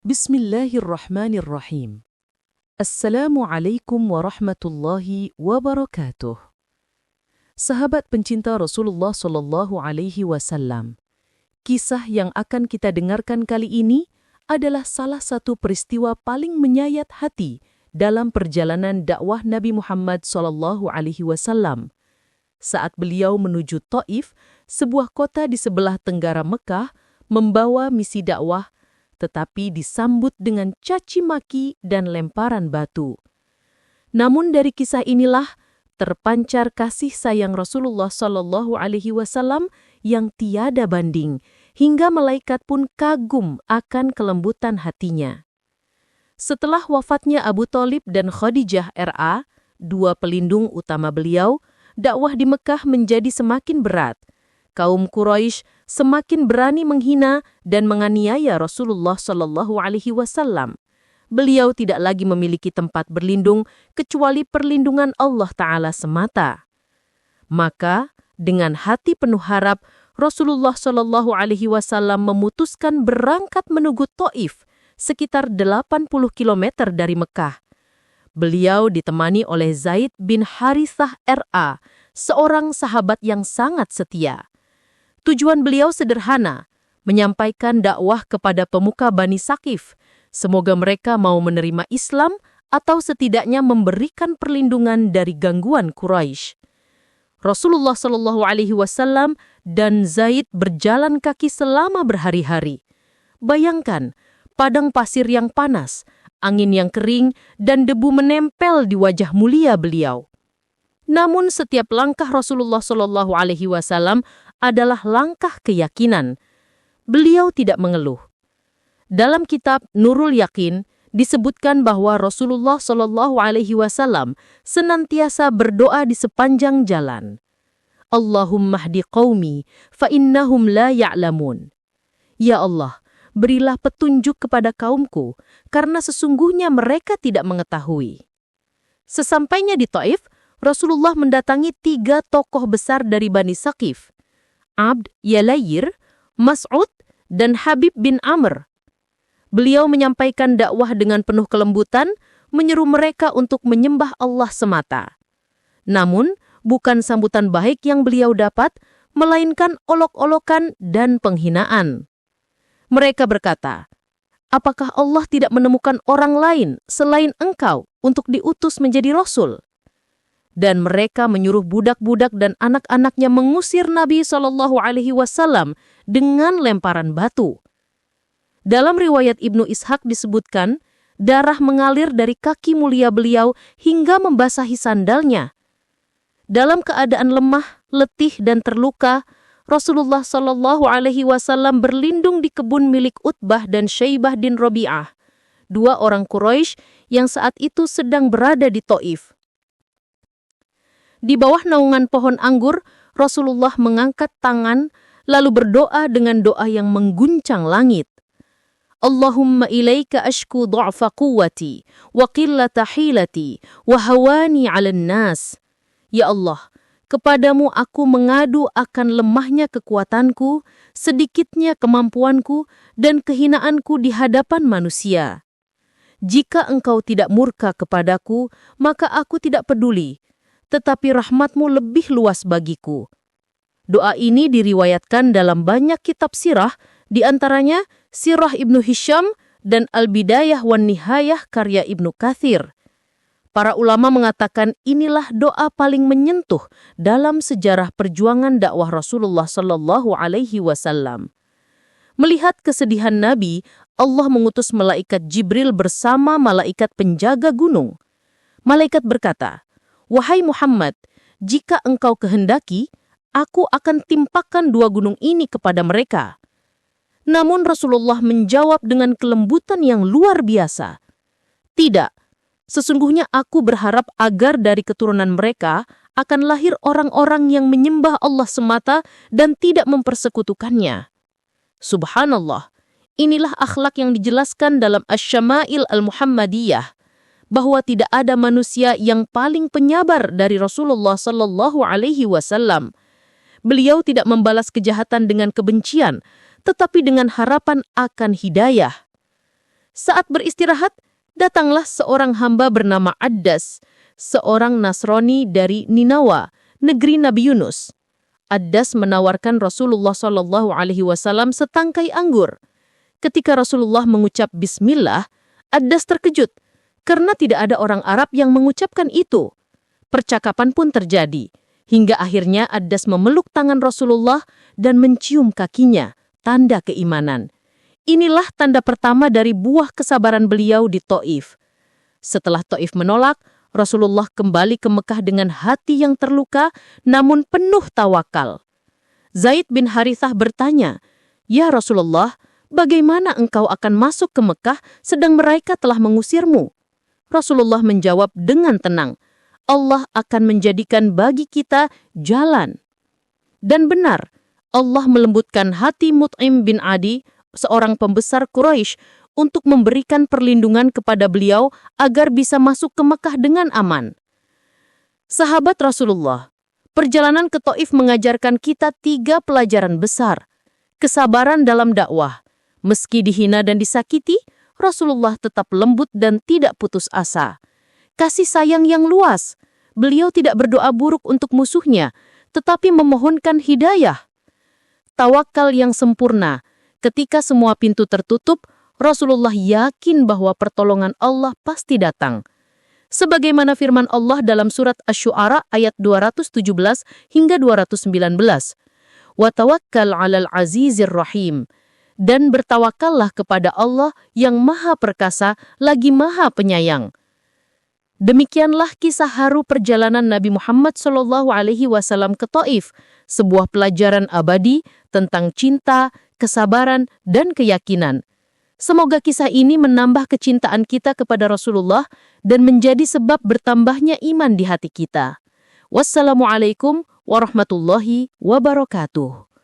Bismillahirrahmanirrahim. Assalamualaikum warahmatullahi wabarakatuh. Sahabat pencinta Rasulullah Shallallahu Alaihi Wasallam, kisah yang akan kita dengarkan kali ini adalah salah satu peristiwa paling menyayat hati dalam perjalanan dakwah Nabi Muhammad Shallallahu Alaihi Wasallam. Saat beliau menuju Taif, sebuah kota di sebelah tenggara Mekah, membawa misi dakwah, tetapi disambut dengan caci maki dan lemparan batu. Namun dari kisah inilah terpancar kasih sayang Rasulullah Shallallahu Alaihi Wasallam yang tiada banding, hingga malaikat pun kagum akan kelembutan hatinya. Setelah wafatnya Abu Thalib dan Khadijah RA, dua pelindung utama beliau, dakwah di Mekah menjadi semakin berat. Kaum Quraisy semakin berani menghina dan menganiaya Rasulullah Shallallahu Alaihi Wasallam. Beliau tidak lagi memiliki tempat berlindung kecuali perlindungan Allah Ta'ala semata. Maka, dengan hati penuh harap, Rasulullah Shallallahu Alaihi Wasallam memutuskan berangkat menuju Taif, sekitar 80 km dari Mekah. Beliau ditemani oleh Zaid bin Harithah RA, seorang sahabat yang sangat setia. Tujuan beliau sederhana, menyampaikan dakwah kepada pemuka Bani Saqif. Semoga mereka mau menerima Islam atau setidaknya memberikan perlindungan dari gangguan Quraisy. Rasulullah Shallallahu Alaihi Wasallam dan Zaid berjalan kaki selama berhari-hari. Bayangkan, padang pasir yang panas, angin yang kering, dan debu menempel di wajah mulia beliau. Namun setiap langkah Rasulullah Shallallahu Alaihi Wasallam adalah langkah keyakinan. Beliau tidak mengeluh. Dalam kitab Nurul Yakin disebutkan bahwa Rasulullah Shallallahu Alaihi Wasallam senantiasa berdoa di sepanjang jalan. Allahumma hdi qaumi fa innahum la ya'lamun. Ya Allah, berilah petunjuk kepada kaumku karena sesungguhnya mereka tidak mengetahui. Sesampainya di Taif, Rasulullah mendatangi 3 tokoh besar dari Bani Saqif, Abd Yalayir, Mas'ud, dan Habib bin Amr. Beliau menyampaikan dakwah dengan penuh kelembutan, menyeru mereka untuk menyembah Allah semata. Namun, bukan sambutan baik yang beliau dapat, melainkan olok-olokan dan penghinaan. Mereka berkata, "Apakah Allah tidak menemukan orang lain selain engkau untuk diutus menjadi Rasul?" Dan mereka menyuruh budak-budak dan anak-anaknya mengusir Nabi Shallallahu Alaihi Wasallam dengan lemparan batu. Dalam riwayat Ibnu Ishaq disebutkan, darah mengalir dari kaki mulia beliau hingga membasahi sandalnya. Dalam keadaan lemah, letih, dan terluka, Rasulullah Shallallahu Alaihi Wasallam berlindung di kebun milik Utbah dan Syaibah bin Rabi'ah, 2 orang Quraisy yang saat itu sedang berada di Taif. Di bawah naungan pohon anggur, Rasulullah mengangkat tangan lalu berdoa dengan doa yang mengguncang langit. Allahumma ilaika ashku du'fa quwwati wa qillata hilati wa hawani 'alan nas. Ya Allah, kepadamu aku mengadu akan lemahnya kekuatanku, sedikitnya kemampuanku, dan kehinaanku di hadapan manusia. Jika engkau tidak murka kepadaku, maka aku tidak peduli. Tetapi rahmatmu lebih luas bagiku. Doa ini diriwayatkan dalam banyak kitab sirah, di antaranya Sirah Ibnu Hisham dan Al-Bidayah wan Nihayah karya Ibnu Katsir. Para ulama mengatakan inilah doa paling menyentuh dalam sejarah perjuangan dakwah Rasulullah Shallallahu Alaihi Wasallam. Melihat kesedihan Nabi, Allah mengutus malaikat Jibril bersama malaikat penjaga gunung. Malaikat berkata, "Wahai Muhammad, jika engkau kehendaki, aku akan timpakan 2 gunung ini kepada mereka." Namun Rasulullah menjawab dengan kelembutan yang luar biasa. "Tidak, sesungguhnya aku berharap agar dari keturunan mereka akan lahir orang-orang yang menyembah Allah semata dan tidak mempersekutukannya." Subhanallah, inilah akhlak yang dijelaskan dalam Asy-Syama'il Al-Muhammadiyah, bahwa tidak ada manusia yang paling penyabar dari Rasulullah Shallallahu Alaihi Wasallam. Beliau tidak membalas kejahatan dengan kebencian, tetapi dengan harapan akan hidayah. Saat beristirahat, datanglah seorang hamba bernama Addas, seorang Nasrani dari Ninawa, negeri Nabi Yunus. Addas menawarkan Rasulullah SAW setangkai anggur. Ketika Rasulullah mengucap Bismillah, Addas terkejut karena tidak ada orang Arab yang mengucapkan itu. Percakapan pun terjadi, hingga akhirnya Addas memeluk tangan Rasulullah dan mencium kakinya, tanda keimanan. Inilah tanda pertama dari buah kesabaran beliau di Taif. Setelah Taif menolak, Rasulullah kembali ke Mekah dengan hati yang terluka namun penuh tawakal. Zaid bin Harithah bertanya, "Ya Rasulullah, bagaimana engkau akan masuk ke Mekah sedang mereka telah mengusirmu?" Rasulullah menjawab dengan tenang, "Allah akan menjadikan bagi kita jalan." Dan benar, Allah melembutkan hati Mut'im bin Adi, seorang pembesar Quraisy, untuk memberikan perlindungan kepada beliau agar bisa masuk ke Mekah dengan aman. Sahabat Rasulullah, perjalanan ke Taif mengajarkan kita 3 pelajaran besar. Kesabaran dalam dakwah. Meski dihina dan disakiti, Rasulullah tetap lembut dan tidak putus asa. Kasih sayang yang luas. Beliau tidak berdoa buruk untuk musuhnya, tetapi memohonkan hidayah. Tawakal yang sempurna. Ketika semua pintu tertutup, Rasulullah yakin bahwa pertolongan Allah pasti datang. Sebagaimana firman Allah dalam surat Asy-Syu'ara ayat 217 hingga 219. "Wa tawakkal 'alal 'azizir rahim." Dan bertawakallah kepada Allah yang Maha Perkasa lagi Maha Penyayang. Demikianlah kisah haru perjalanan Nabi Muhammad SAW ke Taif, sebuah pelajaran abadi tentang cinta, kesabaran, dan keyakinan. Semoga kisah ini menambah kecintaan kita kepada Rasulullah dan menjadi sebab bertambahnya iman di hati kita. Wassalamualaikum warahmatullahi wabarakatuh.